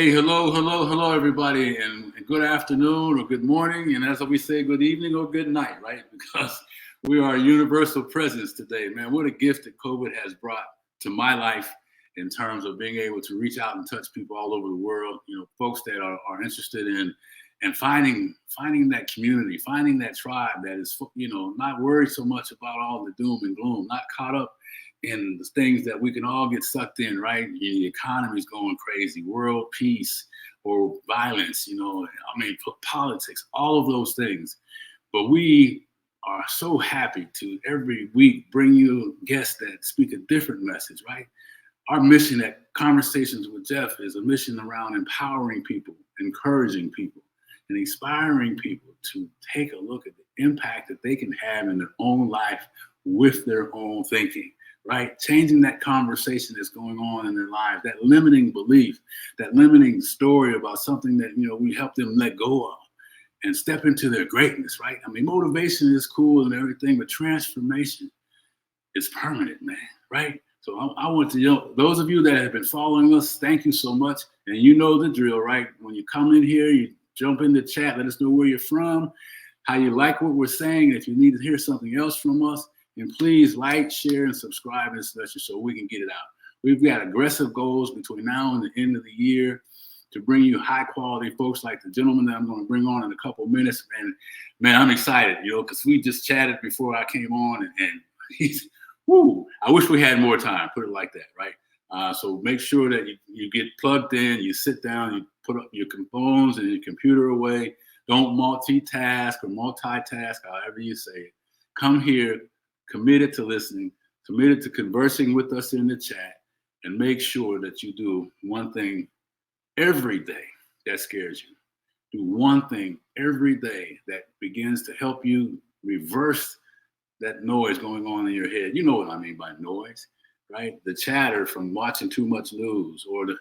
Hey, hello, everybody, and good afternoon or good morning, and as we say, good evening or good night, right? Because we are a universal presence today, man. What a gift that COVID has brought to my life in terms of being able to reach out and touch people all over the world. You know, folks that are interested in and finding that community, finding that tribe that is, not worried so much about all the doom and gloom, not caught up in the things that we can all get sucked in, right? The economy's going crazy, world peace or violence, politics, all of those things. But we are so happy to every week bring you guests that speak a different message, right? Our mission at Conversations with Geoff is a mission around empowering people, encouraging people, and inspiring people to take a look at the impact that they can have in their own life with their own thinking, right? Changing that conversation that's going on in their lives, that limiting belief, that limiting story about something that, we help them let go of and step into their greatness, right? I mean, motivation is cool and everything, but transformation is permanent, man, right? So I want to, those of you that have been following us, thank you so much. And you know the drill, right? When you come in here, you jump in the chat, let us know where you're from, how you like what we're saying. If you need to hear something else from us, and please like, share, and subscribe to this message so we can get it out. We've got aggressive goals between now and the end of the year to bring you high quality folks like the gentleman that I'm going to bring on in a couple of minutes. And man, I'm excited, because we just chatted before I came on, and he's, I wish we had more time, put it like that, right? So make sure that you get plugged in, you sit down, you put up your phones and your computer away. Don't multitask or multitask, however you say it. Come here, committed to listening, committed to conversing with us in the chat, and make sure that you do one thing every day that scares you. Do one thing every day that begins to help you reverse that noise going on in your head. You know what I mean by noise, right? The chatter from watching too much news or the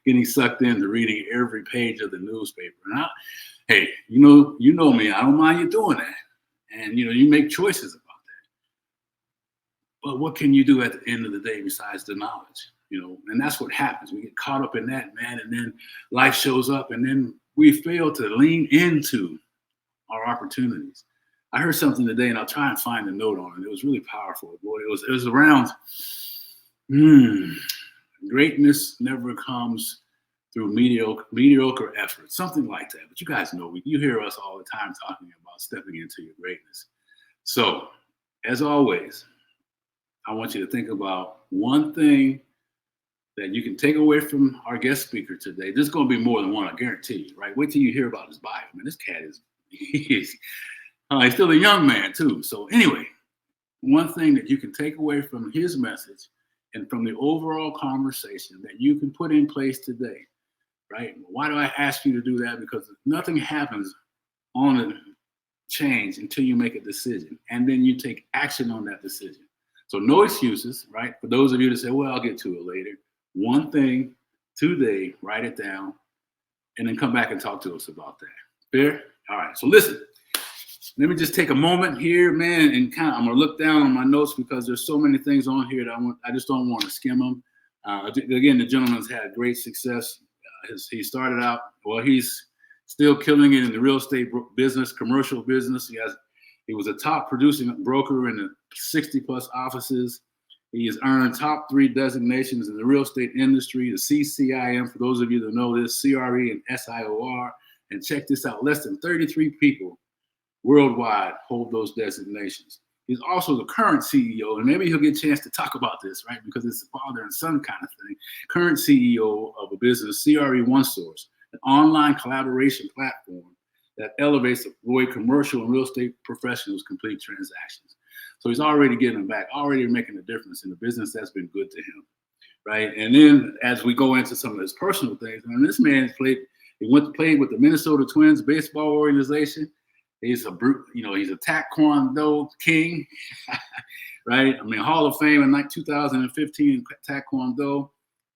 getting sucked into reading every page of the newspaper. And hey, you know me, I don't mind you doing that. And you make choices about that. But what can you do at the end of the day besides the knowledge? And that's what happens. We get caught up in that, man, and then life shows up, and then we fail to lean into our opportunities. I heard something today, and I'll try and find a note on it. It was really powerful. Boy, it was around greatness never comes through mediocre effort, something like that. But you guys know, you hear us all the time talking about stepping into your greatness. So, as always, I want you to think about one thing that you can take away from our guest speaker today. There's going to be more than one, I guarantee you, right? Wait till you hear about his bio. Man, this cat he's still a young man too. So anyway, one thing that you can take away from his message and from the overall conversation that you can put in place today, right? Why do I ask you to do that? Because nothing happens on a change until you make a decision, and then you take action on that decision. So no excuses, right? For those of you that say, well, I'll get to it later. One thing today, write it down, and then come back and talk to us about that. Fair? All right. So listen, let me just take a moment here, man, and I'm going to look down on my notes because there's so many things on here that I just don't want to skim them. Again, the gentleman's had great success. He started out, he's still killing it in the real estate business, commercial business. He was a top producing broker in the 60 plus offices. He has earned top 3 designations in the real estate industry, the CCIM, for those of you that know this, CRE and SIOR. And check this out, less than 33 people worldwide hold those designations. He's also the current CEO, and maybe he'll get a chance to talk about this, right? Because it's a father and son kind of thing. Current CEO of a business, CRE OneSource, an online collaboration platform that elevates the way commercial and real estate professionals complete transactions. So he's already giving back, already making a difference in the business that's been good to him, right? And then as we go into some of his personal things, this man played with the Minnesota Twins baseball organization. He's he's a Taekwondo king, right? Hall of Fame in 2015 Taekwondo,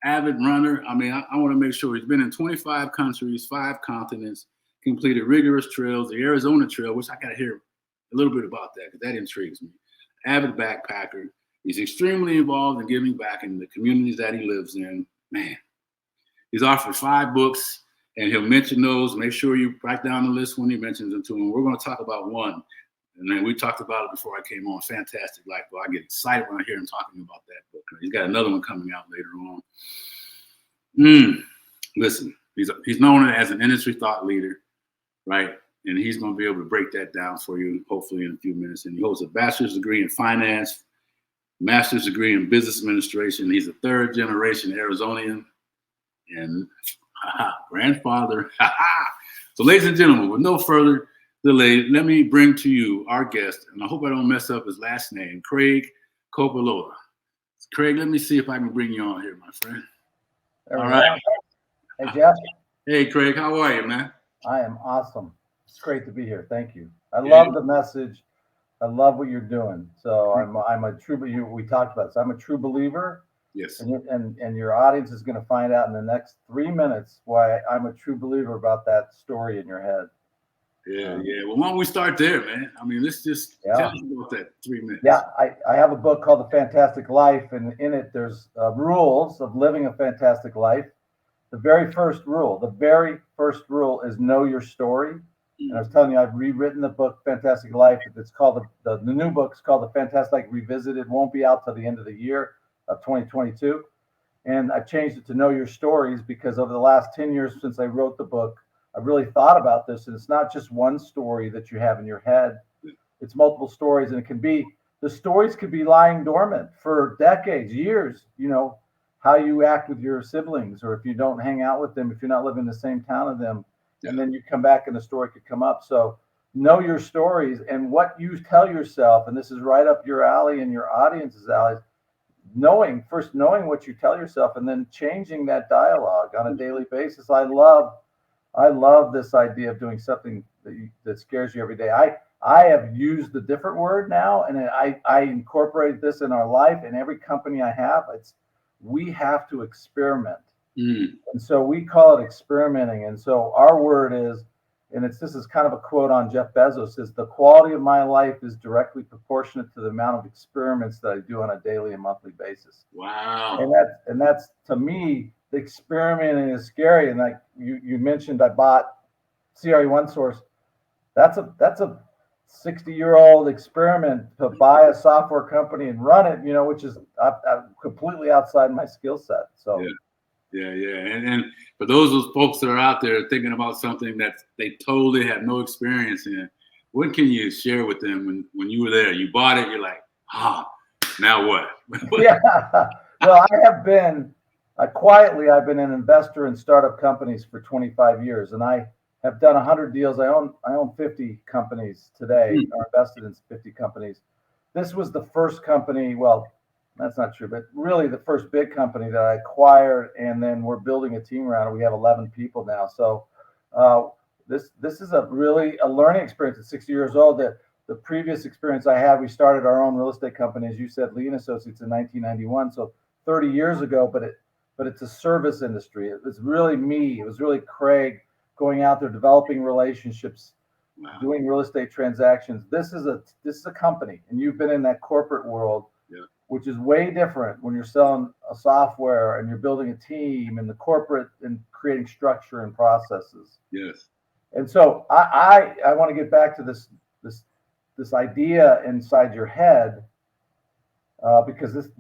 avid runner. I want to make sure he's been in 25 countries, 5 continents, completed rigorous trails, the Arizona Trail, which I got to hear a little bit about that because that intrigues me. Avid backpacker. He's extremely involved in giving back in the communities that he lives in. Man, He's offered 5 books, and he'll mention those. Make sure you write down the list when he mentions them to him. We're going to talk about one. And then we talked about it before I came on, Fantastic Life. Well, I get excited when I hear him talking about that book. He's got another one coming out later on. Listen, he's known as an industry thought leader, right? And he's going to be able to break that down for you, hopefully in a few minutes. And he holds a bachelor's degree in finance, master's degree in business administration. He's a 3rd generation Arizonian and grandfather. So, ladies and gentlemen, with no further delay, let me bring to you our guest, and I hope I don't mess up his last name, Craig Coppola. Craig, let me see if I can bring you on here, my friend. All right. Hey, Geoff. Hey, Craig, how are you, man? I am awesome. It's great to be here. Thank you. I love the message. I love what you're doing. So I'm a true. We talked about this. I'm a true believer. Yes. And your audience is going to find out in the next 3 minutes why I'm a true believer about that story in your head. Yeah. Well, why don't we start there, man? I mean, let's just tell us about that 3 minutes. Yeah, I have a book called The Fantastic Life, and in it there's rules of living a fantastic life. The very first rule is know your story. And I was telling you, I've rewritten the book Fantastic Life. It's called the new book's called The Fantastic Life Revisited. It won't be out till the end of the year of 2022. And I've changed it to Know Your Stories because over the last 10 years since I wrote the book, I've really thought about this. And it's not just one story that you have in your head. It's multiple stories. And the stories could be lying dormant for decades, years, how you act with your siblings, or if you don't hang out with them, if you're not living in the same town as them, and then you come back and the story could come up. So know your stories and what you tell yourself. And this is right up your alley and your audience's alley. Knowing what you tell yourself and then changing that dialogue on a daily basis. I love this idea of doing something that scares you every day. I have used a different word now, and I incorporate this in our life. In every company I have, we have to experiment. And so we call it experimenting. And so our word is, and this is kind of a quote on Jeff Bezos, is the quality of my life is directly proportionate to the amount of experiments that I do on a daily and monthly basis. Wow. And that's to me, the experimenting is scary. And like you mentioned, I bought CRE OneSource. That's a 60-year-old experiment to buy a software company and run it, which is completely outside my skill set. So. Yeah. And for those folks that are out there thinking about something that they totally have no experience in, what can you share with them when you were there? You bought it, you're like, now what? Yeah. Well, I've been an investor in startup companies for 25 years, and I have done 100 deals. I own 50 companies today, or invested in 50 companies. This was the first company, well, that's not true, but really the first big company that I acquired, and then we're building a team around it. We have 11 people now. So this is a learning experience at 60 years old. The previous experience I had, we started our own real estate company, as you said, Lee & Associates, in 1991. So 30 years ago, but it's a service industry. It was really me. It was really Craig going out there, developing relationships, doing real estate transactions. This is a company, and you've been in that corporate world. Which is way different when you're selling a software and you're building a team and the corporate and creating structure and processes. Yes. And so I want to get back to this idea inside your head because this,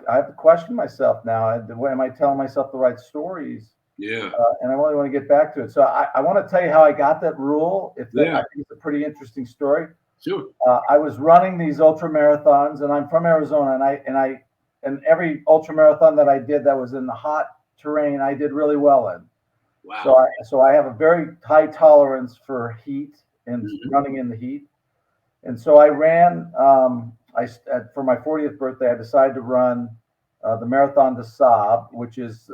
I have to question myself now. Am I telling myself the right stories? Yeah. And I really want to get back to it. So I want to tell you how I got that rule. I think it's a pretty interesting story. Sure. I was running these ultra marathons, and I'm from Arizona, and every ultra marathon that I did that was in the hot terrain, I did really well in. Wow. So I have a very high tolerance for heat and running in the heat. And so I ran. For my 40th birthday, I decided to run the Marathon des Sables, which is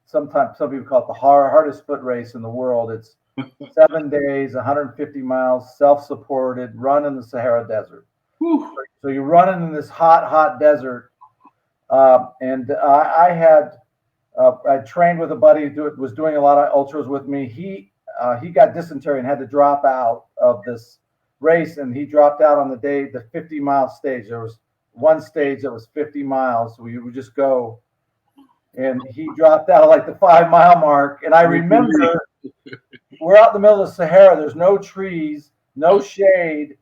sometimes some people call it the hardest foot race in the world. It's 7 days, 150 miles, self-supported, run in the Sahara Desert. Whew. So you're running in this hot desert. And I trained with a buddy who was doing a lot of ultras with me. He got dysentery and had to drop out of this race, and he dropped out on the 50-mile stage. There was one stage that was 50 miles. So we would just go and he dropped out of like the 5 mile mark. And I remember we're out in the middle of the Sahara. There's no trees, no shade.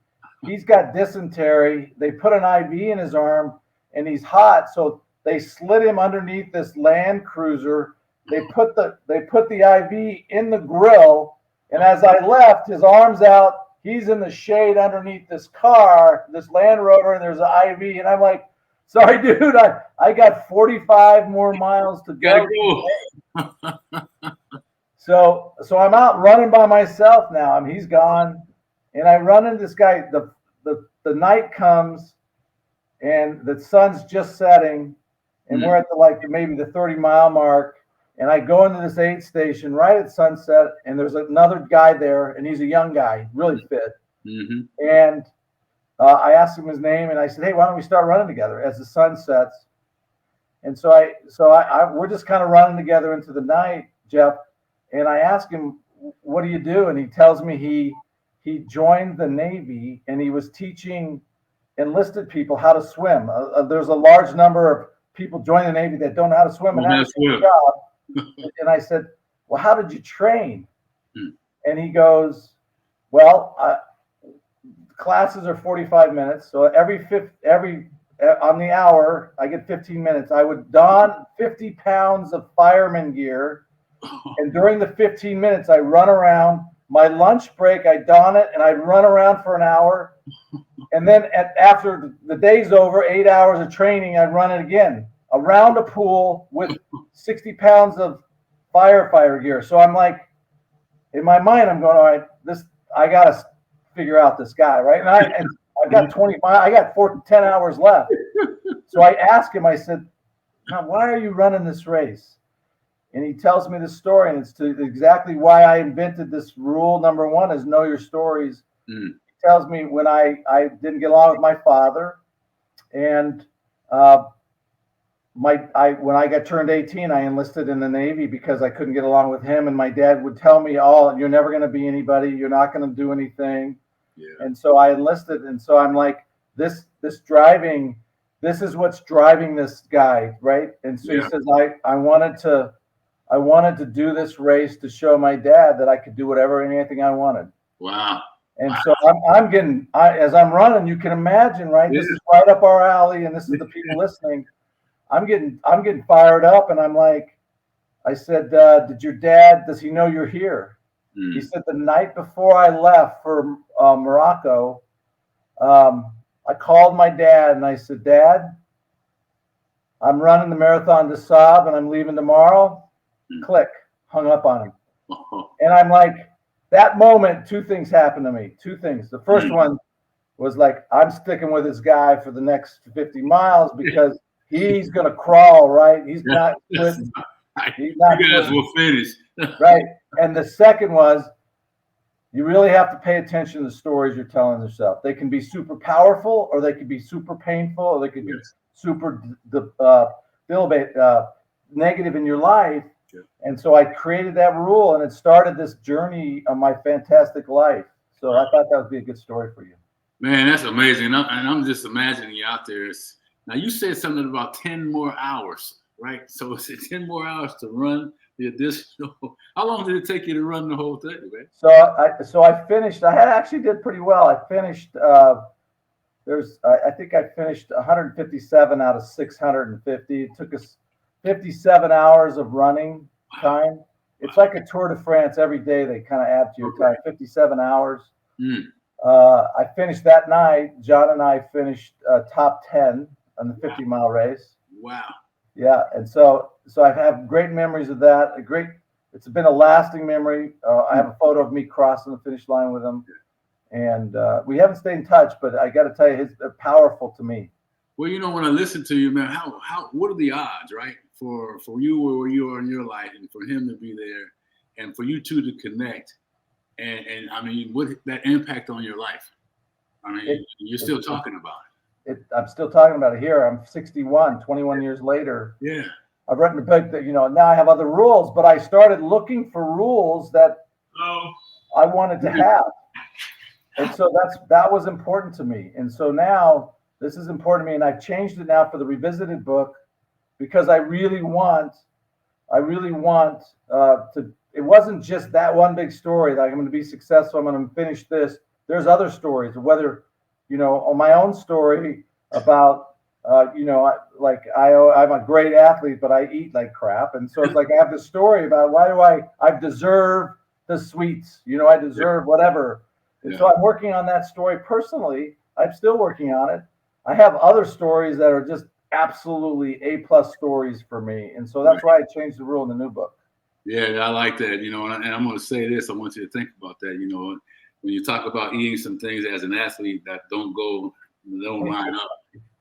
He's got dysentery. They put an IV in his arm, and he's hot. So they slid him underneath this Land Cruiser. They put the IV in the grill, and as I left, his arms out. He's in the shade underneath this car, this Land Rover, and there's an IV, and I'm like, sorry, dude, I got 45 more miles to go. So I'm out running by myself now. He's gone, and I run into this guy. The night comes, and the sun's just setting, and we're at maybe the 30-mile mark. And I go into this aid station right at sunset, and there's another guy there, and he's a young guy, really fit. And I asked him his name, and I said, "Hey, why don't we start running together as the sun sets?" And so we're just kind of running together into the night, Geoff. And I asked him, "What do you do?" And he tells me he joined the Navy, and he was teaching enlisted people how to swim. There's a large number of people joining the Navy that don't know how to swim, and that's their job. And I said, "Well, how did you train?" And he goes, "Well, classes are 45 minutes. So every on the hour, I get 15 minutes. I would don 50 pounds of fireman gear. And during the 15 minutes, I run around. My lunch break, I don it, and I'd run around for an hour. And then after the day's over, 8 hours of training, I'd run it again around a pool with 60 pounds of firefighter gear." So I'm like, in my mind, I'm going, all right, I got to figure out this guy, right? And I've got 10 hours left. So I asked him, I said, "Now, why are you running this race?" And he tells me the story, and it's exactly why I invented this rule. Number one is know your stories. He tells me when I didn't get along with my father, and when I got turned 18, I enlisted in the Navy because I couldn't get along with him. And my dad would tell me, "Oh, you're never going to be anybody. You're not going to do anything." Yeah. And so I enlisted. And so I'm like, this is what's driving this guy, right? And so he says, I wanted to do this race to show my dad that I could do whatever and anything I wanted. Wow. And so as I'm running, you can imagine, right? Yeah. This is right up our alley, and this is the people listening. I'm getting fired up, and I'm like, I said, does he know you're here? He said, the night before I left for Morocco, I called my dad, and I said, "Dad, I'm running the Marathon des Sables, and I'm leaving tomorrow." Click, hung up on him. And I'm like, that moment, two things happened to me. Two things. The first one was like, I'm sticking with this guy for the next 50 miles because he's going to crawl, right? He's not quitting. You guys will finish. Right. And the second was, you really have to pay attention to the stories you're telling yourself. They can be super powerful, or they could be super painful, or they could be super negative in your life. And so I created that rule, and it started this journey of my fantastic life. So I thought that would be a good story for you. Man, that's amazing. I'm just imagining you out there. Now, you said something about 10 more hours, right? So it's 10 more hours to run the additional. How long did it take you to run the whole thing, man? So I finished. I actually did pretty well. I finished. I think I finished 157 out of 650. It took us 57 hours of running time. It's like a Tour de France. Every day they kind of add to your time. 57 hours. I finished that night. John and I finished top 10 on the 50-mile race. Wow. Yeah, and so I have great memories of that. It's been a lasting memory. I have a photo of me crossing the finish line with him, and we haven't stayed in touch. But I got to tell you, they're powerful to me. Well, when I listen to you, man, what are the odds, right, for you where you are in your life, and for him to be there, and for you two to connect, and I mean, what that impact on your life? I mean, you're still talking about it. I'm still talking about it here. I'm 61, 21 years later. Yeah. I've written a book that, now I have other rules, but I started looking for rules that I wanted to have. And so that was important to me. And so now this is important to me. And I've changed it now for the revisited book. because I really want to. It wasn't just that one big story that I'm going to be successful. I'm going to finish this. There's other stories, whether, on my own story about, I'm a great athlete, but I eat like crap. And so it's like, I have this story about I deserve the sweets, I deserve whatever. And so I'm working on that story personally. I'm still working on it. I have other stories that are just absolutely A+ stories for me. And so that's why I changed the rule in the new book. Yeah, I like that, and I'm going to say this. I want you to think about that, when you talk about eating some things as an athlete that don't line up.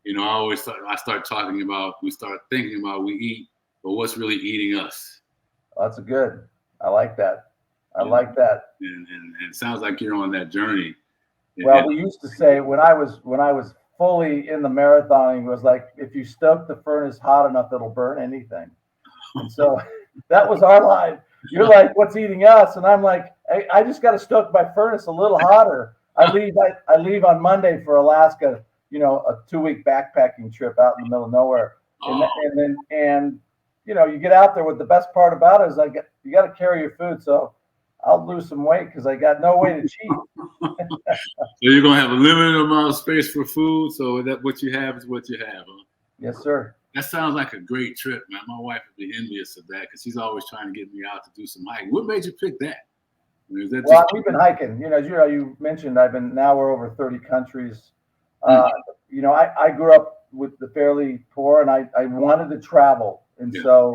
I start talking about, we start thinking about we eat, but what's really eating us? That's good. I like that. I like that. And it sounds like you're on that journey. Well, we used to say when I was fully in the marathoning, it was like, if you stoke the furnace hot enough, it'll burn anything. And so that was our line. You're like, what's eating us? And I'm like, I just got to stoke my furnace a little hotter. I leave on Monday for Alaska, a 2-week backpacking trip out in the middle of nowhere. And you get out there with the best part about it is you got to carry your food. So I'll lose some weight because I got no way to cheat. So you're going to have a limited amount of space for food. So that what you have is what you have. Huh? Yes, sir. That sounds like a great trip, man. My wife would be envious of that because she's always trying to get me out to do some hiking. What made you pick that? We've been hiking. As you mentioned, now we're over 30 countries. I grew up with the fairly poor, and I wanted to travel. And so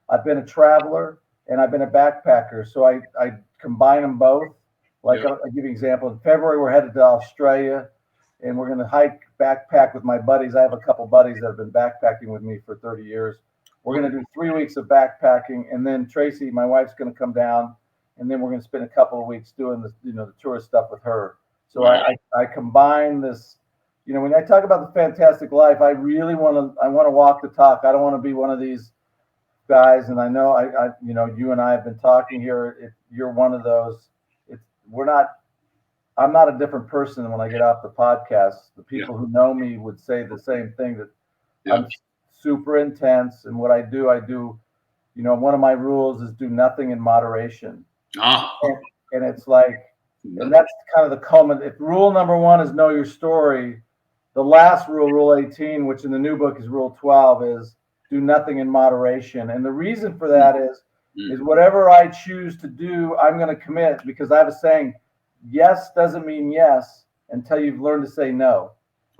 I've been a traveler and I've been a backpacker. So I combine them both. I'll give you an example. In February, we're headed to Australia, and we're going to backpack with my buddies. I have a couple buddies that have been backpacking with me for 30 years. We're going to do 3 weeks of backpacking, and then Tracy, my wife's going to come down, and then we're going to spend a couple of weeks doing the tourist stuff with her. So I combine this. When I talk about the fantastic life, I really want to walk the talk. I don't want to be one of these guys, and I know you and I have been talking here. If you're one of those, I'm not a different person when I get off the podcast. The people who know me would say the same thing, that I'm super intense, and what I do, one of my rules is do nothing in moderation. And it's like, and that's kind of the culminant. If rule number 1 is know your story, the last rule 18, which in the new book is rule 12, is do nothing in moderation. And the reason for that is whatever I choose to do, I'm going to commit, because I have a saying, yes doesn't mean yes until you've learned to say no.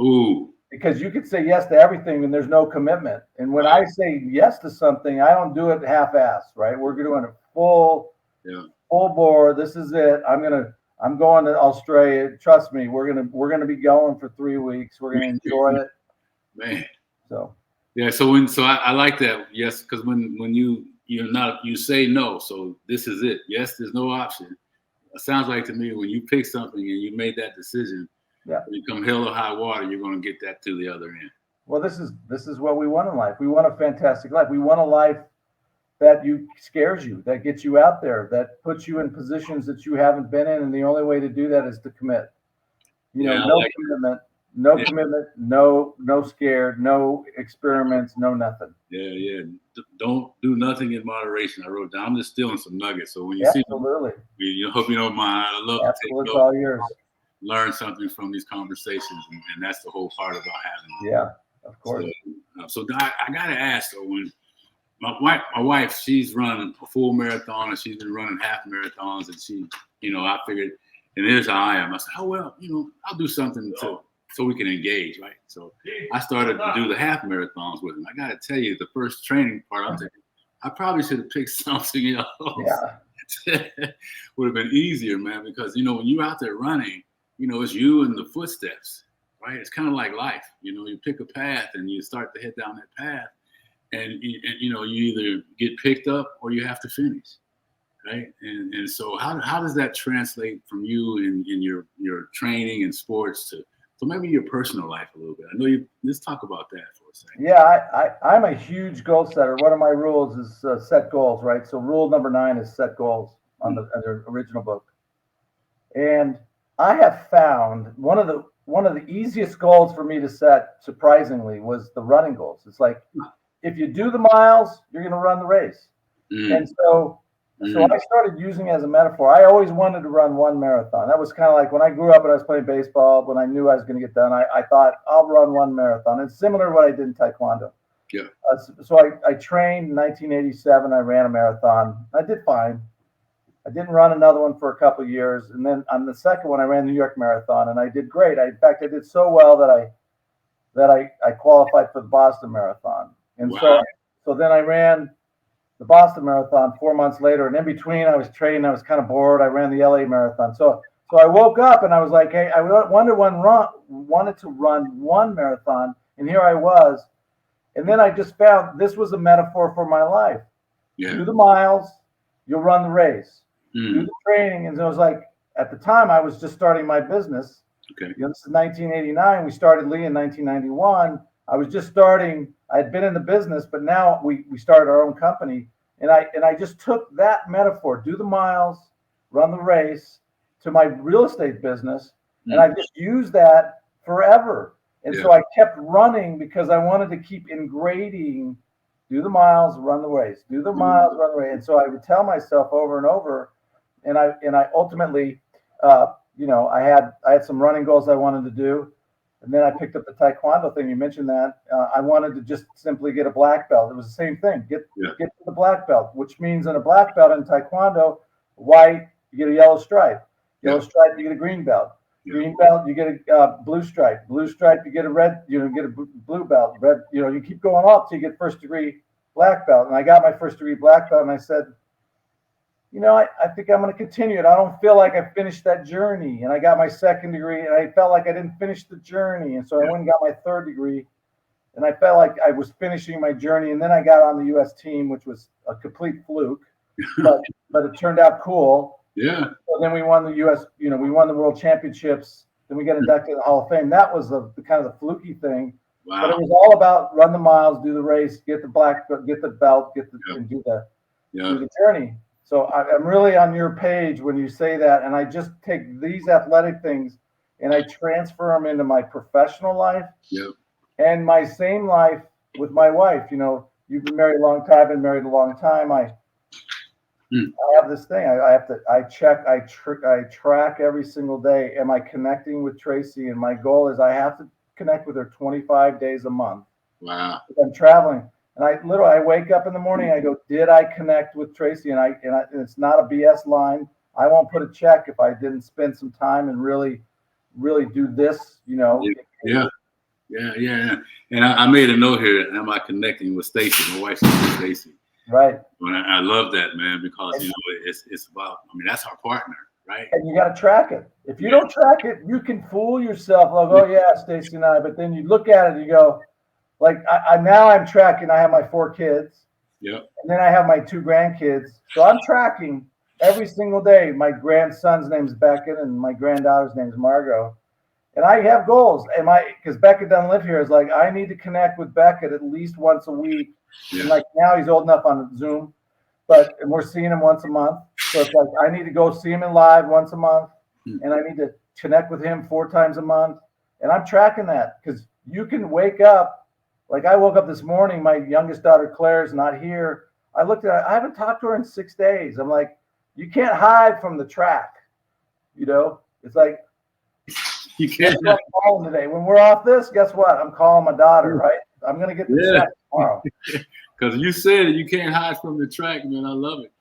Ooh. Because you could say yes to everything and there's no commitment. And when I say yes to something, I don't do it half-assed, right? We're doing it full bore. This is it. I'm going to Australia. Trust me, we're gonna be going for 3 weeks. We're gonna enjoy it, man. So I like that. Yes, because when you say no. So this is it. Yes, there's no option. It sounds like to me when you pick something and you made that decision, when you come hell or high water, you're going to get that to the other end. Well, this is what we want in life. We want a fantastic life. We want a life that scares you, that gets you out there, that puts you in positions that you haven't been in, and the only way to do that is to commit. Commitment, commitment, no scared, no experiments, no nothing. Don't do nothing in moderation. I wrote down. I'm just stealing some nuggets. So when you see, hope you don't mind. I love to take notes, all yours. Learn something from these conversations, and that's the whole part about having them. Yeah, of course. So I gotta ask though, when my wife, she's run a full marathon and she's been running half marathons, and she, I figured, and here's how I am. I said, oh well, I'll do something so we can engage, right? So I started to do the half marathons with him. I got to tell you, the first training part, I'm thinking, I probably should have picked something else. Would have been easier, man, because, when you're out there running, it's you and the footsteps, right? It's kind of like life. You pick a path and you start to head down that path, and you either get picked up or you have to finish, right? And so how does that translate from you in your training and sports to maybe your personal life a little bit? I know let's talk about that for a second. Yeah, I'm a huge goal setter. One of my rules is set goals, right? So rule number 9 is set goals on the original book. And I have found one of the easiest goals for me to set, surprisingly, was the running goals. It's like, if you do the miles, you're going to run the race. And so I started using it as a metaphor. I always wanted to run one marathon. That was kind of like when I grew up and I was playing baseball, when I knew I was going to get done, I thought I'll run one marathon. It's similar to what I did in Taekwondo. Yeah. So I trained in 1987. I ran a marathon. I did fine. I didn't run another one for a couple of years. And then on the second one, I ran the New York Marathon, and I did great. In fact, I did so well that I qualified for the Boston Marathon. And so then I ran the Boston Marathon 4 months later, and in between I was training. I was kind of bored. I ran the LA Marathon. So I woke up and I was like, hey, I wanted to run one marathon, and here I was. And then I just found this was a metaphor for my life. Yeah. Do the miles, you'll run the race. Do the training. And so it was like, at the time I was just starting my business. Okay. This is 1989. We started Lee in 1991. I was just starting. I had been in the business, but now we started our own company. And I just took that metaphor, do the miles, run the race, to my real estate business. And I just used that forever. And so I kept running because I wanted to keep ingrading, do the miles, run the race, do the miles, run the race. And so I would tell myself over and over. And I ultimately, I had some running goals I wanted to do. And then I picked up the Taekwondo thing. You mentioned that. I wanted to just simply get a black belt. It was the same thing. Get to the black belt, which means in a black belt in Taekwondo, white, you get a yellow stripe. Yellow stripe, you get a green belt. Green belt, you get a blue stripe. Blue stripe, you get a red, get a blue belt. Red, you keep going up till you get first degree black belt. And I got my first degree black belt, and I said, I think I'm going to continue it. I don't feel like I finished that journey. And I got my second degree, and I felt like I didn't finish the journey. And so I went and got my third degree, and I felt like I was finishing my journey. And then I got on the U.S. team, which was a complete fluke, but it turned out cool. Yeah. So then we won the U.S., we won the World Championships. Then we got inducted in the Hall of Fame. That was the kind of the fluky thing. Wow. But it was all about run the miles, do the race, get the black belt, get the belt, and do the journey. So I'm really on your page when you say that, and I just take these athletic things and I transfer them into my professional life and my same life with my wife. You've been married a long time, been married a long time. I have this thing. I track every single day. Am I connecting with Tracy? And my goal is I have to connect with her 25 days a month. Wow. I'm traveling. And I wake up in the morning, I go, did I connect with Tracy? And it's not a BS line. I won't put a check if I didn't spend some time and really, really do this, Yeah. And I made a note here. Am I connecting with Stacy? My wife's name is Stacy. Right. And I love that, man, because it's about. That's our partner, right? And you got to track it. If you don't track it, you can fool yourself. Like, oh yeah, Stacy and I. But then you look at it, and you go, like, now I'm tracking. I have my 4 kids. Yeah. And then I have my 2 grandkids. So I'm tracking every single day. My grandson's name's Beckett, and my granddaughter's name's Margot. And I have goals. Because Beckett doesn't live here. It's like I need to connect with Beckett at least once a week. Yeah. And like now he's old enough on Zoom, and we're seeing him once a month. So it's like I need to go see him in live once a month, and I need to connect with him 4 times a month. And I'm tracking that because you can wake up. Like I woke up this morning, my youngest daughter Claire's not here. I looked at her, I haven't talked to her in 6 days. I'm like, you can't hide from the track. It's like you can't. I'm calling today. When we're off this, guess what? I'm calling my daughter, right? I'm gonna get the check tomorrow. Because you said you can't hide from the track, man. I love it.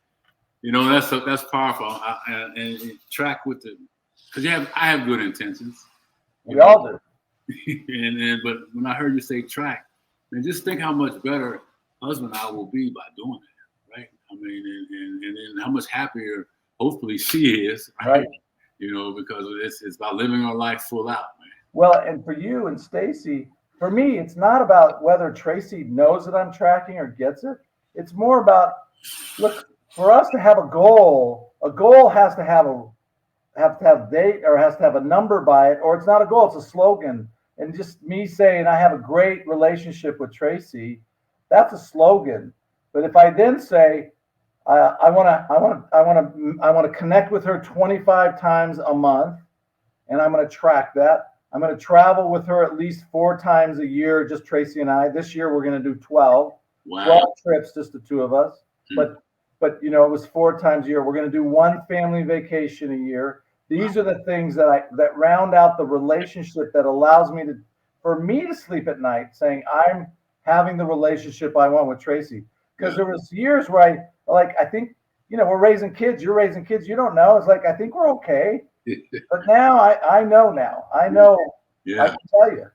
That's powerful. And track with because I have good intentions. We all do. But when I heard you say track, man, just think how much better husband I will be by doing that, right? And then how much happier hopefully she is, right? Because it's about living our life full out, man. Well, and for you and Stacy. For me, it's not about whether Tracy knows that I'm tracking or gets it. It's more about, look, for us to have a goal has to have a date or has to have a number by it, or it's not a goal, it's a slogan. And just me saying I have a great relationship with Tracy, that's a slogan. But if I then say I want to connect with her 25 times a month, and I'm going to track that. I'm going to travel with her at least 4 times a year, just Tracy and I. This year, we're going to do 12. Wow. 12 trips, just the two of us. But you know, it was 4 times a year. We're going to do one family vacation a year. These are the things that round out the relationship that allows me for me to sleep at night saying I'm having the relationship I want with Tracy. Because there was years where I think, you know, we're raising kids, you're raising kids, you don't know. It's like, I think we're okay. But now I know now. I know. Yeah. I can tell you.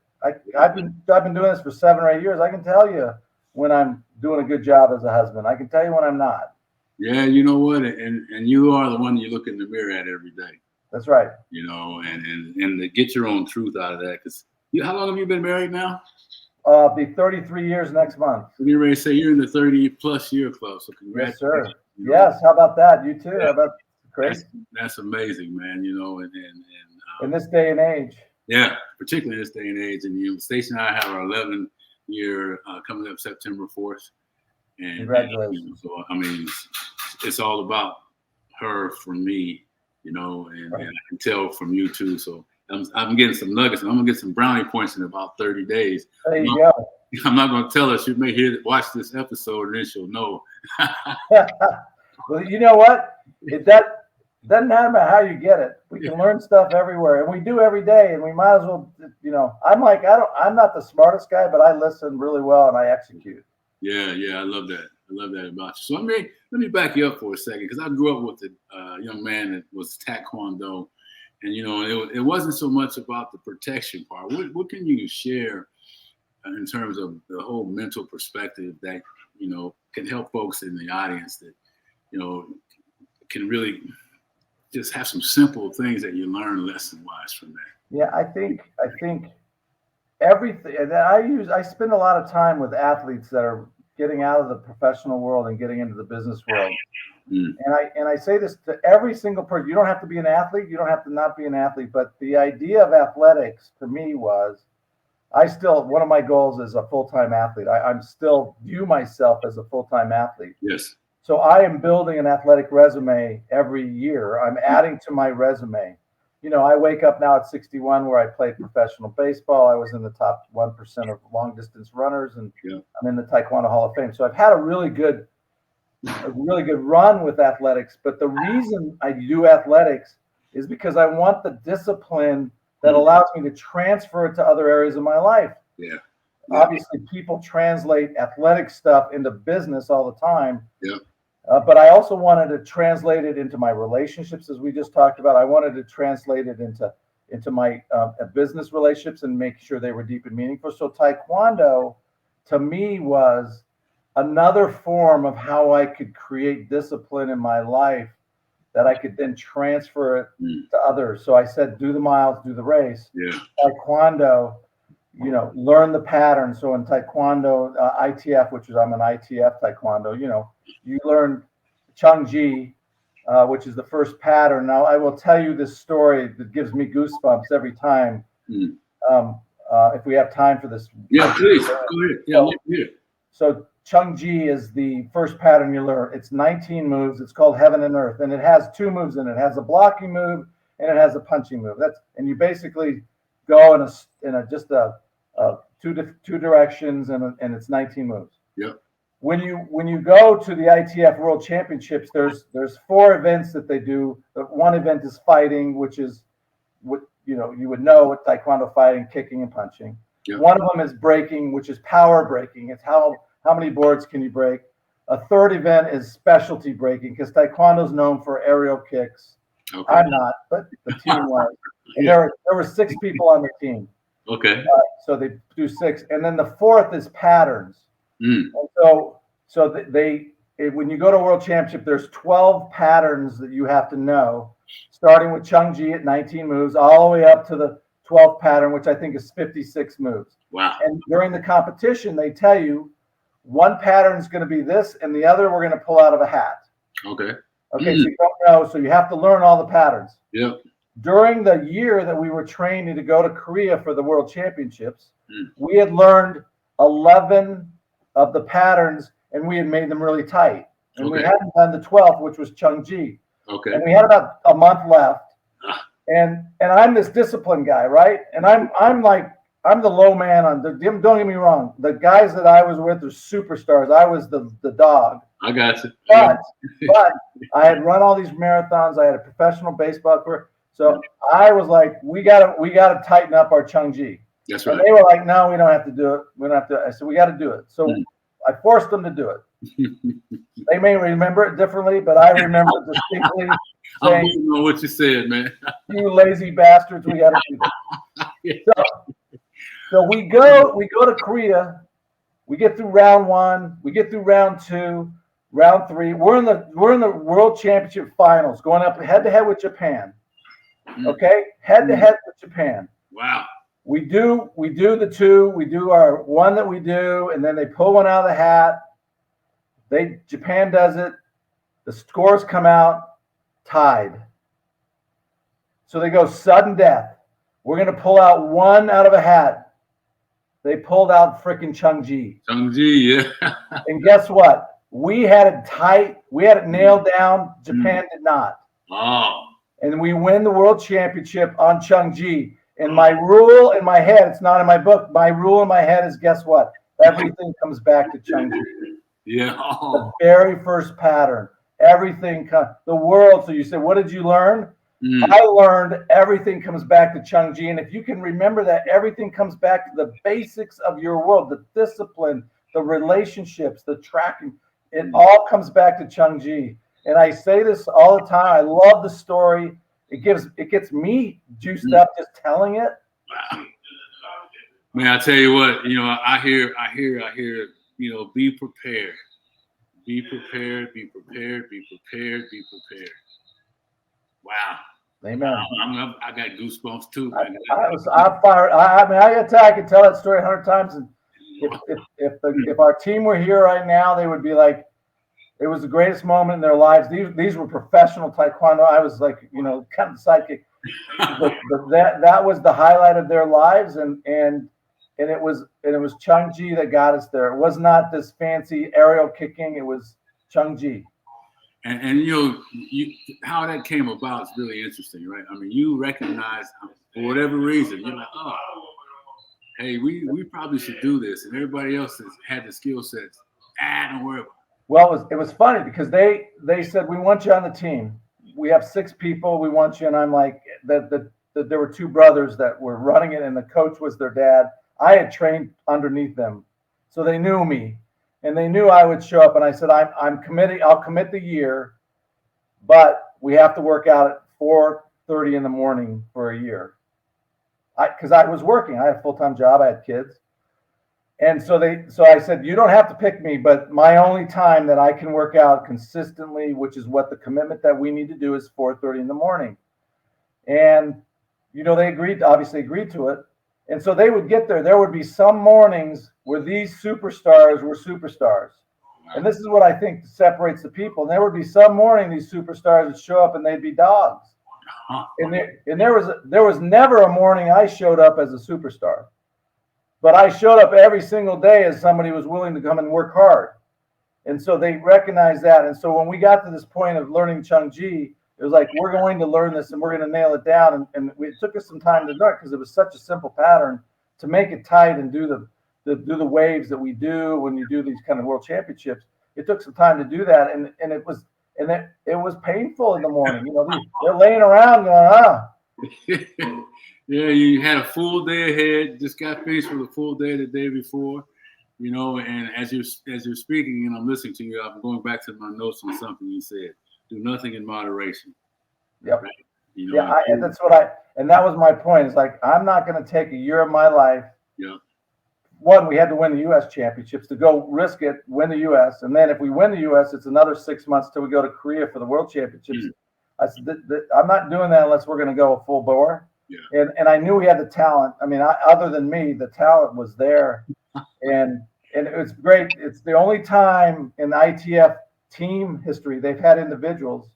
I've been doing this for 7 or 8 years. I can tell you when I'm doing a good job as a husband. I can tell you when I'm not. Yeah, you know what? And you are the one you look in the mirror at every day. That's right. You know, and to get your own truth out of that. Because how long have you been married now? Be 33 years next month. You're ready to say you're in the 30+ year club. So congratulations. Yes, sir. You know? Yes. How about that? You too. How about great? That's amazing, man. You know, and in this day and age. Yeah, particularly in this day and age. And you know, Stacey and I have our 11th year coming up September 4th. And congratulations. You know, so I mean, it's all about her for me, you know, and I can tell from you too. So I'm getting some nuggets, and I'm gonna get some brownie points in about 30 days. There you go. I'm not gonna tell her. She may watch this episode, and then she'll know. Well, you know what? Doesn't matter how you get it. We can learn stuff everywhere, and we do every day. And we might as well, you know. I'm not the smartest guy, but I listen really well and I execute. Yeah, I love that. I love that about you. So let me back you up for a second, because I grew up with a young man that was Taekwondo, and you know, it wasn't so much about the protection part. What can you share in terms of the whole mental perspective that, you know, can help folks in the audience that, you know, can really just have some simple things that you learn lesson wise from that? Yeah, I think everything that I spend a lot of time with athletes that are getting out of the professional world and getting into the business world. And I say this to every single person. You don't have to be an athlete. You don't have to not be an athlete. But the idea of athletics to me was, one of my goals is a full-time athlete. I'm still view myself as a full-time athlete. Yes. So I am building an athletic resume every year. I'm adding to my resume. You know, I wake up now at 61 where I played professional baseball. I was in the top 1% of long distance runners, and I'm in the Taekwondo Hall of Fame. So I've had a really good run with athletics. But the reason I do athletics is because I want the discipline that allows me to transfer it to other areas of my life. Yeah. Obviously, people translate athletic stuff into business all the time. Yeah. But I also wanted to translate it into my relationships, as we just talked about. I wanted to translate it into my business relationships and make sure they were deep and meaningful. So Taekwondo, to me, was another form of how I could create discipline in my life that I could then transfer it to others. So I said, do the miles, do the race. Yeah. Taekwondo, you know, learn the pattern. So in Taekwondo, ITF, which is I'm an ITF Taekwondo, you know, you learn Changji, which is the first pattern. Now, I will tell you this story that gives me goosebumps every time. If we have time for this. Yeah, please. Go ahead. Yeah, so Changji is the first pattern you learn. It's 19 moves. It's called Heaven and Earth. And it has 2 moves in it. It has a blocking move and it has a punching move. And you basically go in a two directions, and it's 19 moves. Yep. When you go to the ITF World Championships, there's 4 events that they do. One event is fighting, which is what you would know what Taekwondo fighting, kicking and punching. Yep. One of them is breaking, which is power breaking. It's how many boards can you break. A third event is specialty breaking, because Taekwondo is known for aerial kicks. Okay. I'm not, but the team was. And there were 6 people on the team. Okay. So they do 6, and then the 4th is patterns. And so when you go to a World Championship, there's 12 patterns that you have to know, starting with Changji at 19 moves, all the way up to the 12th pattern, which I think is 56 moves. Wow. And during the competition, they tell you one pattern is going to be this, and the other we're going to pull out of a hat. Okay. Okay, so you don't know, so you have to learn all the patterns. Yep. During the year that we were training to go to Korea for the World Championships, we had learned 11 of the patterns, and we had made them really tight. And we hadn't done the 12th, which was Changji. Okay. And we had about a month left. And I'm this discipline guy, right? And I'm like, I'm the low man on the. Don't get me wrong. The guys that I was with are superstars. I was the dog. I got you. But I had run all these marathons. I had a professional baseball career. So I was like, we gotta tighten up our Changji. That's right. And they were like, no, we don't have to do it. We don't have to. I said, we got to do it. So I forced them to do it. They may remember it differently, but I remember it distinctly. I'm moving on what you said, man. You lazy bastards, we got to do this. So we go to Korea. We get through round 1. We get through round 2, round 3. We're in the World Championship finals, going up head to head with Japan. Okay, head to head with Japan. Wow. We do the 2. We do our one that we do, and then they pull one out of the hat. Japan does it. The scores come out tied. So they go sudden death. We're going to pull out one out of a hat. They pulled out freaking Changji. Changji, yeah. And guess what? We had it tight. We had it nailed down. Japan did not. Oh. And we win the world championship on Changji. And my rule in my head, it's not in my book, my rule in my head is, guess what? Everything comes back to Changji. Yeah. The very first pattern. Everything the world. So you say, what did you learn? I learned everything comes back to Changji. And if you can remember that, everything comes back to the basics of your world, the discipline, the relationships, the tracking. It all comes back to Changji. And I say this all the time. I love the story. It gets me juiced up just telling it. Wow. Man, I tell you what, I hear, be prepared. Be prepared, be prepared, be prepared, be prepared. Wow. Amen. I got goosebumps too. I'm fired. I can tell that story 100 times. And if our team were here right now, they would be like, it was the greatest moment in their lives. These were professional taekwondo. I was like, kind of the sidekick. but that was the highlight of their lives, and it was Changji that got us there. It was not this fancy aerial kicking. It was Changji. And how that came about is really interesting, right? I mean, you recognize for whatever reason, you're like, oh, hey, we probably should do this, and everybody else has had the skill sets. Don't worry about it. Well, it was funny because they said, we want you on the team. We have 6 people. We want you. And I'm like, that there were 2 brothers that were running it, and the coach was their dad. I had trained underneath them, so they knew me, and they knew I would show up. And I said, I'm committing. I'll commit the year, but we have to work out at 4:30 in the morning for a year. Because I was working. I had a full-time job. I had kids. And so I said, you don't have to pick me, but my only time that I can work out consistently, which is what the commitment that we need to do, is 4:30 in the morning. And, they obviously agreed to it. And so they would get there. There would be some mornings where these superstars were superstars. And this is what I think separates the people. And there would be some morning these superstars would show up and they'd be dogs. And there was never a morning I showed up as a superstar. But I showed up every single day as somebody who was willing to come and work hard. And so they recognized that. And so when we got to this point of learning Changji, it was like, we're going to learn this and we're going to nail it down. And it took us some time to learn because it was such a simple pattern to make it tight and do the waves that we do when you do these kind of world championships. It took some time to do that. And it was painful in the morning. They're laying around going, Yeah, you had a full day ahead. Just got finished with a full day the day before, And as you're speaking and I'm listening to you, I'm going back to my notes on something you said. Do nothing in moderation. Yep. Right? And that was my point. It's like, I'm not going to take a year of my life. Yeah. One, we had to win the U.S. championships to go risk it, win the U.S. And then if we win the U.S., it's another 6 months till we go to Korea for the world championships. I said, I'm not doing that unless we're going to go full bore. Yeah. And I knew we had the talent. I mean, other than me, the talent was there. and it was great. It's the only time in the ITF team history they've had individuals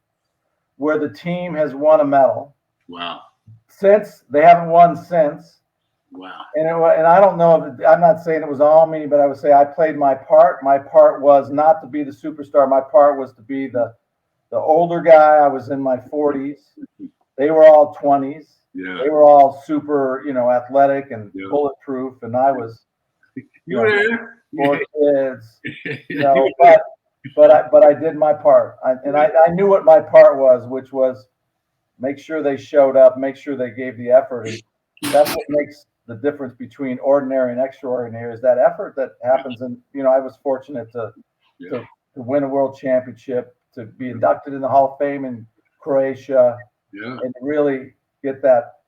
where the team has won a medal. Wow. Since they haven't won since. Wow. And I don't know if I'm not saying it was all me, but I would say I played my part. My part was not to be the superstar. My part was to be the older guy. I was in my 40s. They were all 20s. Yeah. They were all super, athletic and Yeah. bulletproof, and I was, You were there. four kids, Yeah. but I did my part. I knew what my part was, which was make sure they showed up, make sure they gave the effort, and that's what makes the difference between ordinary and extraordinary is that effort that happens. And I was fortunate to Yeah. to, to win a world championship, to be inducted in the Hall of Fame in Croatia, Yeah. and really get that.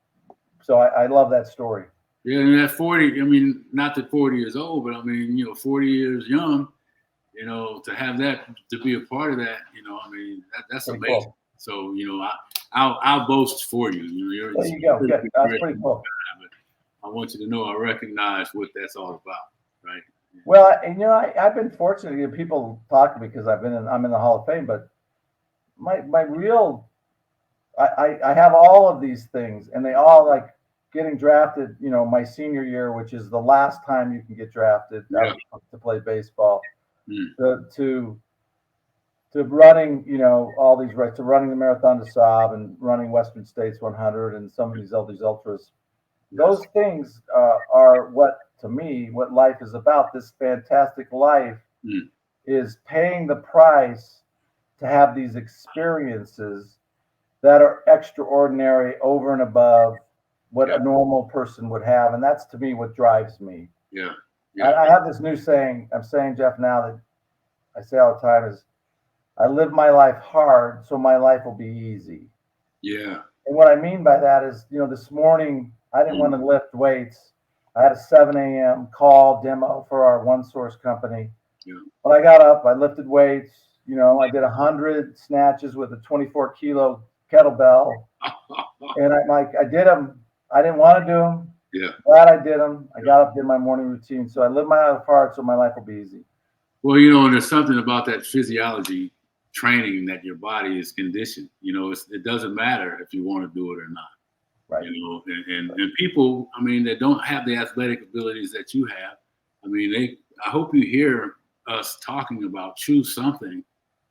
So I love that story. Yeah, and at 40, I mean, not that 40 years old, but I mean, 40 years young, to have that, to be a part of that, I mean, that's Pretty amazing. cool. So, I'll boast for you. You're There you go. Good. That's pretty cool. But I want you to know I recognize what that's all about, right? Well, and I've been fortunate to get people talk to me because I'm in the Hall of Fame, but my real I have all of these things, and they all like getting drafted. My senior year, which is the last time you can get drafted to play baseball, to running, all these to running the Marathon des Sables and running Western States 100 and some of these ultras. Those things are to me, what life is about. This fantastic life is paying the price to have these experiences that are extraordinary over and above what a normal person would have. And that's, to me, what drives me. Yeah. I have this new saying, I'm saying, Geoff, now that I say all the time is, I live my life hard, so my life will be easy. Yeah. And what I mean by that is, this morning, I didn't want to lift weights. I had a 7 a.m. call demo for our One Source company. Yeah. But I got up, I lifted weights, I did 100 snatches with a 24-kilo kettlebell. And I did them. I didn't want to do them. Yeah. Glad I did them. I got up, did my morning routine. So I live my life hard, so my life will be easy. Well, and there's something about that physiology training that your body is conditioned. It doesn't matter if you want to do it or not. Right. And people, I mean, that don't have the athletic abilities that you have. I mean, I hope you hear us talking about choose something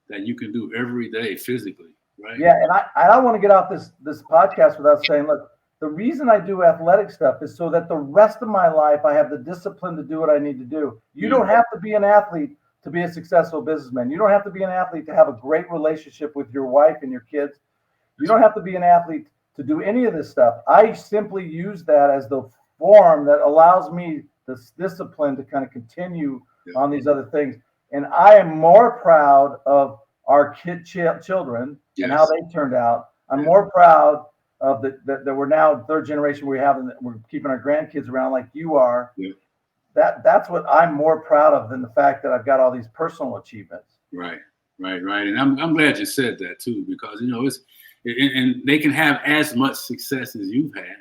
that you can do every day physically, right? Yeah, and I don't want to get off this podcast without saying, look, the reason I do athletic stuff is so that the rest of my life I have the discipline to do what I need to do. You don't have to be an athlete to be a successful businessman. You don't have to be an athlete to have a great relationship with your wife and your kids. You don't have to be an athlete to do any of this stuff. I simply use that as the form that allows me this discipline to kind of continue on these other things. And I am more proud of our children and how they turned out. I'm more proud of that we're now third generation. We're keeping our grandkids around like you are. Yeah. That's what I'm more proud of than the fact that I've got all these personal achievements. Right. And I'm glad you said that too, because it's and they can have as much success as you've had,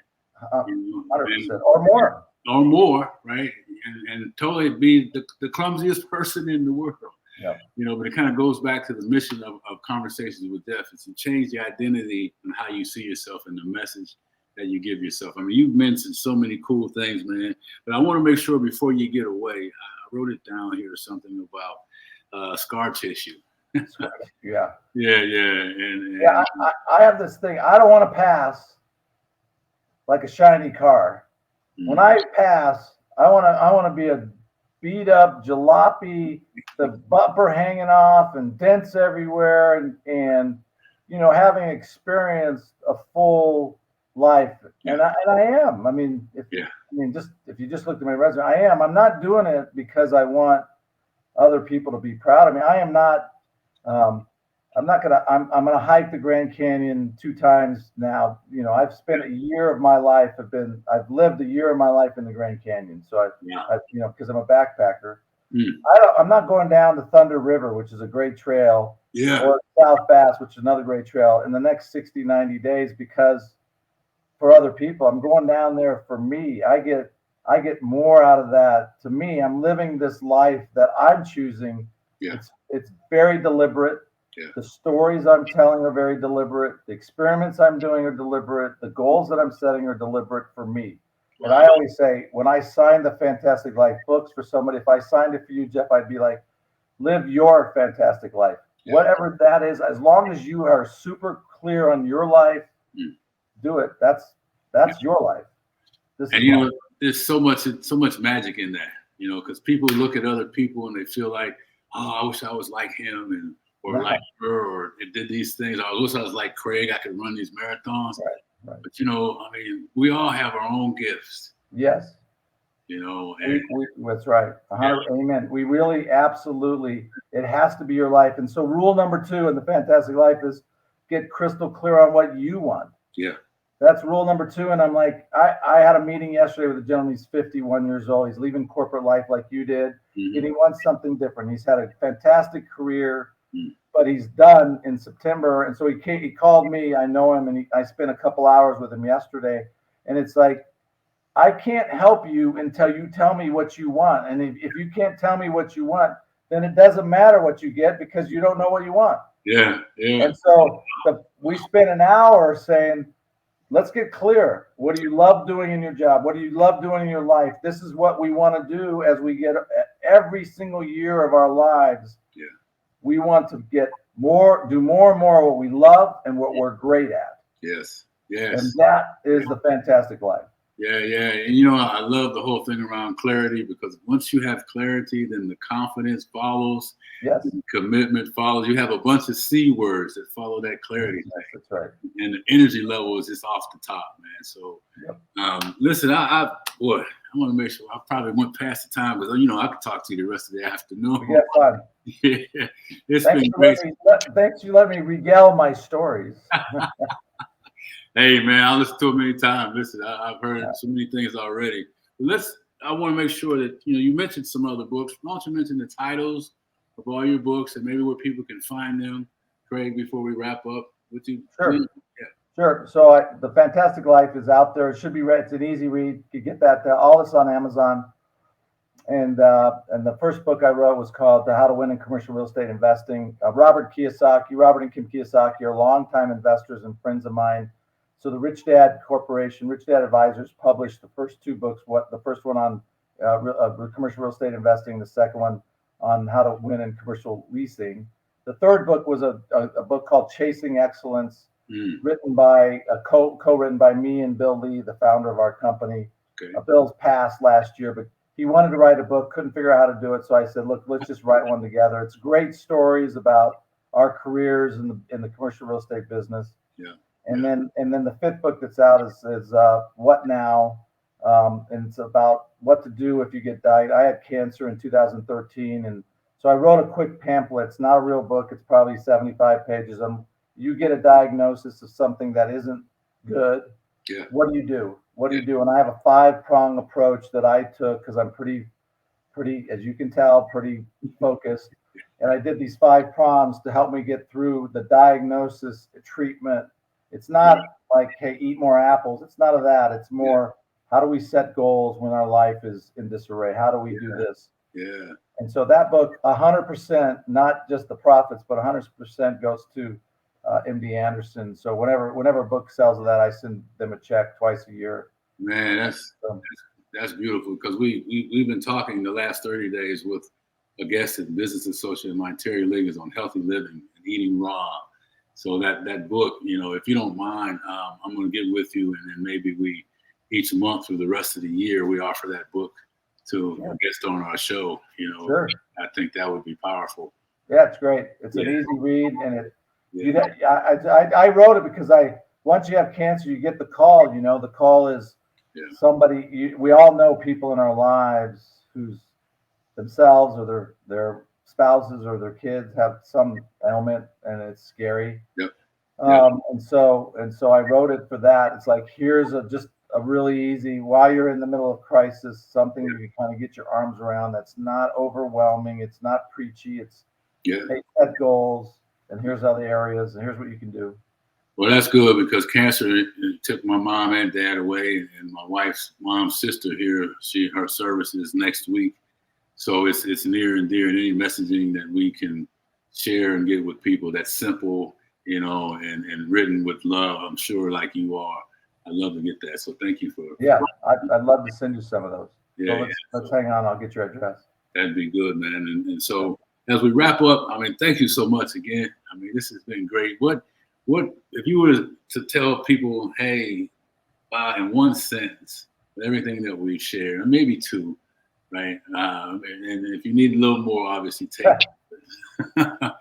100% or more, right? And totally be the clumsiest person in the world. Yeah. But it kind of goes back to the mission of Conversations with Geoff, is to change the identity and how you see yourself and the message that you give yourself. I mean, you've mentioned so many cool things, man. But I want to make sure before you get away, I wrote it down here, something about scar tissue. Yeah. And I have this thing. I don't want to pass like a shiny car. When I pass, I want to be a beat up jalopy, the bumper hanging off and dents everywhere, and having experienced a full life. And I am. I mean, if you just looked at my resume, I am. I'm not doing it because I want other people to be proud of me. I am not. I'm gonna hike the Grand Canyon 2 times now. I've spent a year of my life I've lived a year of my life in the Grand Canyon. So because I'm a backpacker. I'm not going down the Thunder River, which is a great trail, or South Bass, which is another great trail, in the next 60, 90 days because for other people. I'm going down there for me. I get more out of that. To me, I'm living this life that I'm choosing. Yeah. It's very deliberate. Yeah. The stories I'm telling are very deliberate. The experiments I'm doing are deliberate. The goals that I'm setting are deliberate for me. Wow. And I always say, when I signed the Fantastic Life books for somebody, if I signed it for you, Geoff, I'd be like, live your fantastic life. Yeah. Whatever that is, as long as you are super clear on your life, do it. That's That's your life. This And is you mine. know, there's so much magic in that. You know, because people look at other people and they feel like, oh, I wish I was like him, and or Right. like her, or it did these things. I wish I was like Craig. I could run these marathons. Right. But you know, I mean, we all have our own gifts. Yes. You know, and That's right. 100. Amen. We really, absolutely, it has to be your life. And so, rule number 2 in the fantastic life is get crystal clear on what you want. yeah, That's rule number 2. And I'm like, I had a meeting yesterday with a gentleman. He's 51 years old. He's leaving corporate life like you did, and he wants something different. He's had a fantastic career, but he's done in September. And so he called me. I know him, and I spent a couple hours with him yesterday. And it's like, I can't help you until you tell me what you want. And if you can't tell me what you want, then it doesn't matter what you get because you don't know what you want. yeah. And so we spent an hour saying, let's get clear. What do you love doing in your job? What do you love doing in your life? This is what we want to do as we get every single year of our lives. Yeah. We want to get more, do more and more what we love and what we're great at. Yes. And that is the fantastic life. Yeah. And you know, I love the whole thing around clarity, because once you have clarity, then the confidence follows. Yes. The commitment follows. You have a bunch of C words that follow that clarity. That's right. And the energy level is just off the top, man. So, listen, I want to make sure I probably went past the time, because, you know, I could talk to you the rest of the afternoon. We got fun. Yeah, it's been great. Thanks for letting me regale my stories. Hey, man, I listened to it many times. Listen, I've heard so many things already. But I want to make sure that, you know, you mentioned some other books. Why don't you mention the titles of all your books and maybe where people can find them, Craig, before we wrap up with you? Sure. Sure. So The Fantastic Life is out there. It should be read. It's an easy read. You get that. All this on Amazon. And the first book I wrote was called How to Win in Commercial Real Estate Investing. Robert and Kim Kiyosaki are longtime investors and friends of mine. So the Rich Dad Corporation, Rich Dad Advisors, published the first 2 books. The first one on commercial real estate investing, the second one on how to win in commercial leasing. The third book was a book called Chasing Excellence, written by co-written by me and Bill Lee, the founder of our company. Okay. Bill's passed last year, but he wanted to write a book, couldn't figure out how to do it. So I said, look, let's just write one together. It's great stories about our careers in the commercial real estate business. Yeah. And then the 5th book that's out is What Now? And it's about what to do if you get diagnosed. I had cancer in 2013, and so I wrote a quick pamphlet. It's not a real book. It's probably 75 pages. You get a diagnosis of something that isn't good. Yeah. What do you do? What do you do? And I have a 5-prong approach that I took because I'm pretty, as you can tell, pretty focused. And I did these 5 prongs to help me get through the diagnosis, treatment. It's not like, hey, eat more apples. It's none of that. It's more, how do we set goals when our life is in disarray? How do we do this? Yeah. And so that book, 100%, not just the profits, but 100% goes to MD Anderson. So whenever a book sells of that, I send them a check twice a year. Man, that's beautiful, because we've been talking the last 30 days with a guest at the Business Associate of mine, Terry Liggins, on healthy living and eating raw. So that book, you know, if you don't mind, I'm going to get with you, and then maybe each month through the rest of the year, we offer that book to a guest on our show. You know, sure. I think that would be powerful. Yeah, it's great. It's an easy read, and I wrote it because once you have cancer, you get the call. You know, the call is somebody. We all know people in our lives who's themselves or their spouses or their kids have some ailment, and it's scary. And so I wrote it for that. It's like, here's just a really easy, while you're in the middle of crisis, something you can kind of get your arms around. That's not overwhelming. It's not preachy. It's hey, set goals, and here's other areas, and here's what you can do. Well, that's good, because cancer it took my mom and dad away, and my wife's mom's sister here. Her service is next week. So it's near and dear, and any messaging that we can share and get with people that's simple, you know, and written with love, I'm sure, like you are. I'd love to get that. So thank you for. Yeah, I'd love to send you some of those. Yeah, so let's hang on. I'll get your address. That'd be good, man. And so as we wrap up, I mean, thank you so much again. I mean, this has been great. What if you were to tell people, hey, in one sentence everything that we share, and maybe two, right? And if you need a little more, obviously take it.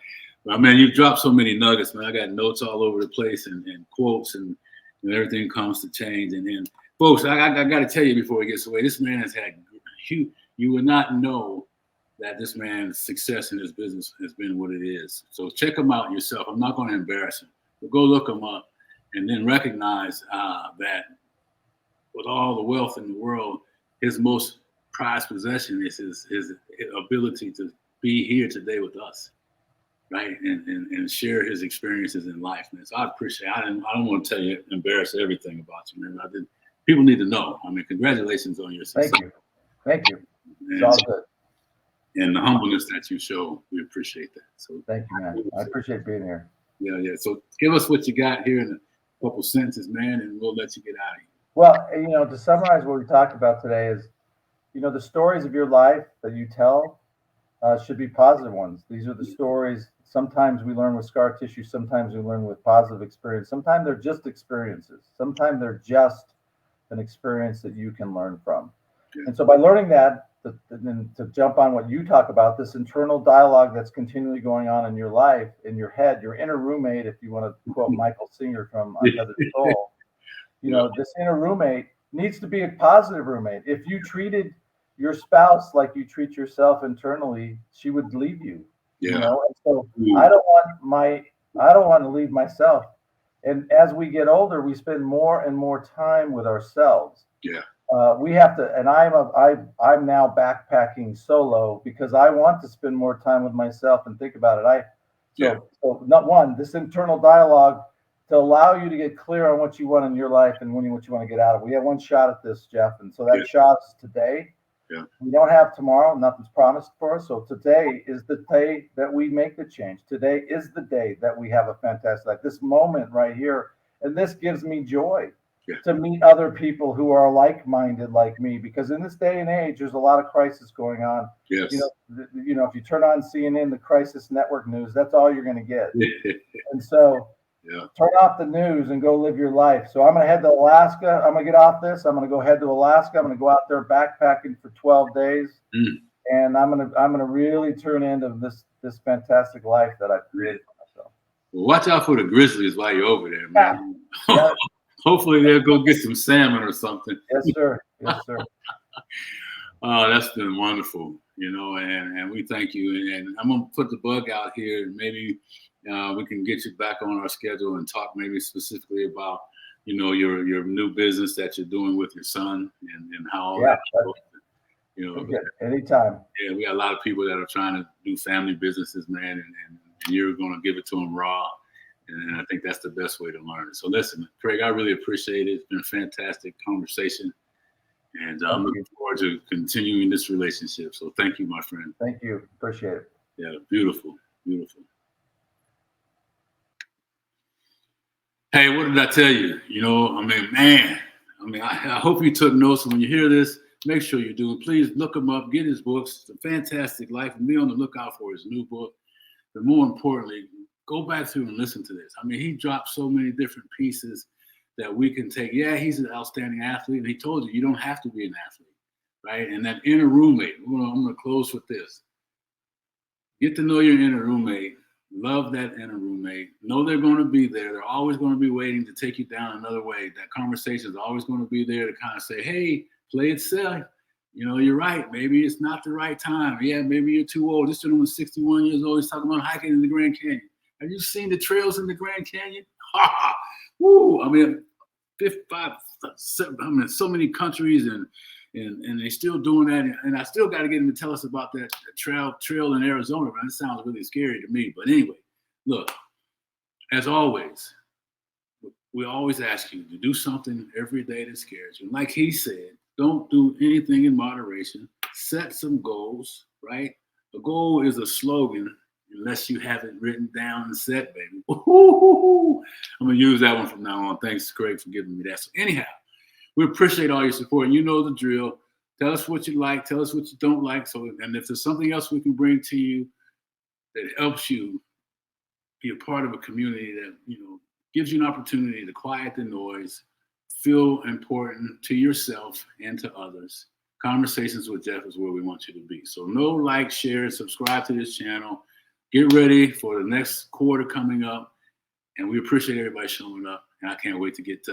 But man, you've dropped so many nuggets, man. I got notes all over the place and quotes and everything comes to change. And folks, I got to tell you before he gets away, this man has had you would not know that this man's success in his business has been what it is. So check him out yourself. I'm not going to embarrass him, but go look him up and then recognize that with all the wealth in the world, his most prized possession is his ability to be here today with us, right? And share his experiences in life, man. So I appreciate it. I don't want to tell you, embarrass everything about you, man. People need to know. I mean, congratulations on your success. Thank you. It's all good. And the humbleness that you show, we appreciate that. So thank you, man. I appreciate being here. Yeah. So give us what you got here in a couple sentences, man, and we'll let you get out of here. Well, to summarize what we talked about today is, the stories of your life that you tell should be positive ones. These are the stories. Sometimes we learn with scar tissue. Sometimes we learn with positive experience. Sometimes they're just experiences. Sometimes they're just an experience that you can learn from. Yeah. And so by learning that, to jump on what you talk about, this internal dialogue that's continually going on in your life, in your head, your inner roommate, if you want to quote Michael Singer from Untethered Soul, this inner roommate needs to be a positive roommate. If you treated your spouse like you treat yourself internally, she would leave you. And so I don't want to leave myself. And as we get older, we spend more and more time with ourselves. Yeah. We have to, and I'm now backpacking solo because I want to spend more time with myself and think about it. So not one, this internal dialogue to allow you to get clear on what you want in your life and what you want to get out of. We have one shot at this, Geoff, and so that shot is today. Yeah. We don't have tomorrow. Nothing's promised for us. So today is the day that we make the change. Today is the day that we have a fantastic life. This moment right here, and this gives me joy. To meet other people who are like-minded like me, because in this day and age, there's a lot of crisis going on. Yes. If you turn on CNN, the crisis network news, that's all you're going to get. And so turn off the news and go live your life. So I'm going to head to Alaska. I'm going to get off this. I'm going to go head to Alaska. I'm going to go out there backpacking for 12 days. And I'm going to really turn into this fantastic life that I've created for myself. Well, watch out for the grizzlies while you're over there, man. Yeah. Hopefully they'll go get some salmon or something. Yes, sir. Yes, sir. Oh, that's been wonderful, and we thank you. And I'm going to put the bug out here. Maybe we can get you back on our schedule and talk maybe specifically about, your new business that you're doing with your son and how all that goes. Anytime. Yeah, we got a lot of people that are trying to do family businesses, man, and you're going to give it to them raw. And I think that's the best way to learn it. So listen, Craig, I really appreciate it. It's been a fantastic conversation. And I'm looking forward to continuing this relationship. So thank you, my friend. Thank you. Appreciate it. Yeah, beautiful. Beautiful. Hey, what did I tell you? I hope you took notes. And when you hear this, make sure you do. Please look him up, get his books. It's a fantastic life. And be on the lookout for his new book. But more importantly, go back through and listen to this. He dropped so many different pieces that we can take. Yeah, he's an outstanding athlete. And he told you don't have to be an athlete, right? And that inner roommate, I'm going to close with this. Get to know your inner roommate. Love that inner roommate. Know they're going to be there. They're always going to be waiting to take you down another way. That conversation is always going to be there to kind of say, hey, play it safe. You're right. Maybe it's not the right time. Yeah, maybe you're too old. This gentleman was 61 years old. He's talking about hiking in the Grand Canyon. Have you seen the trails in the Grand Canyon? Woo! So many countries and they're still doing that. And I still got to get him to tell us about that trail in Arizona. Man, it sounds really scary to me. But anyway, look, as always, we always ask you to do something every day that scares you. Like he said, don't do anything in moderation. Set some goals, right? A goal is a slogan unless you have it written down and set, baby. Ooh, I'm going to use that one from now on. Thanks, Craig, for giving me that. So anyhow, we appreciate all your support. And you know the drill. Tell us what you like. Tell us what you don't like. And if there's something else we can bring to you that helps you be a part of a community that, gives you an opportunity to quiet the noise, feel important to yourself and to others. Conversations with Geoff is where we want you to be. So know, like, share, and subscribe to this channel. Get ready for the next quarter coming up. And we appreciate everybody showing up. And I can't wait to get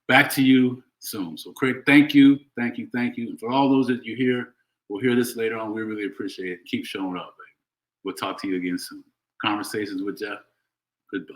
back to you soon. So Craig, thank you. And for all those that will hear this later on, we really appreciate it. Keep showing up, baby. We'll talk to you again soon. Conversations with Geoff. Goodbye.